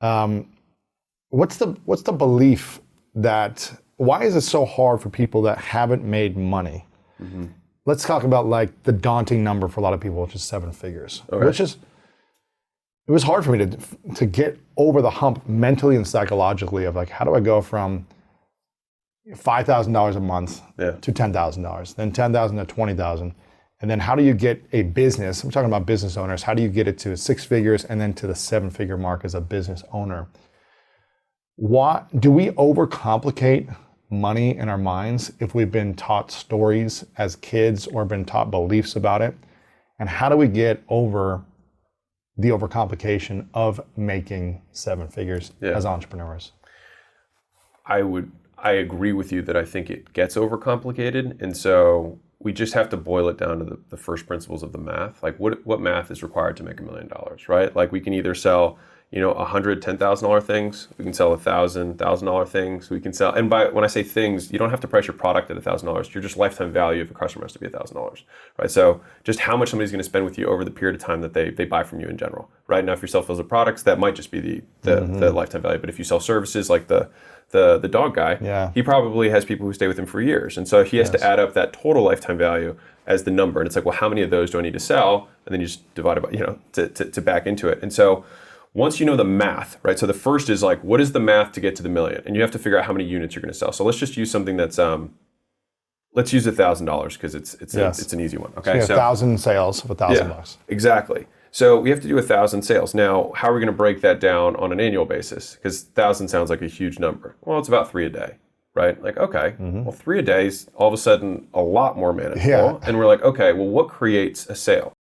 Um, what's the belief that, why is it so hard for people that haven't made money? Mm-hmm. Let's talk about like the daunting number for a lot of people, which is 7 figures, okay. which is, it was hard for me to get over the hump mentally and psychologically of like, how do I go from $5,000 a month to $10,000, then $10,000 to $20,000. And then how do you get a business, I'm talking about business owners, how do you get it to 6 figures and then to the 7-figure mark as a business owner? Do we overcomplicate money in our minds if we've been taught stories as kids or been taught beliefs about it? And how do we get over the overcomplication of making 7 figures as entrepreneurs? I agree with you that I think it gets overcomplicated. And so we just have to boil it down to the first principles of the math. Like what math is required to make $1 million, right? Like we can either sell, $100 $10,000 things. We can sell $1,000 things. We can sell, and when I say things, you don't have to price your product at $1,000. Your just lifetime value of a customer has to be $1,000, right? So just how much somebody's going to spend with you over the period of time that they buy from you in general, right? Now, if you sell physical products, that might just be the lifetime value. But if you sell services like the dog guy, he probably has people who stay with him for years, and so he has to add up that total lifetime value as the number. And it's like, well, how many of those do I need to sell? And then you just divide it by, to back into it. And so once you know the math, right? So the first is like, what is the math to get to the million? And you have to figure out how many units you're going to sell. So let's just use something that's, let's use $1,000 because it's an easy one. Okay, so 1,000 sales of $1,000. Exactly. So we have to do 1,000 sales. Now, how are we going to break that down on an annual basis? Because 1,000 sounds like a huge number. Well, it's about 3 a day, right? Like, okay, well, 3 a day is all of a sudden a lot more manageable. And we're like, okay, well, what creates a sale?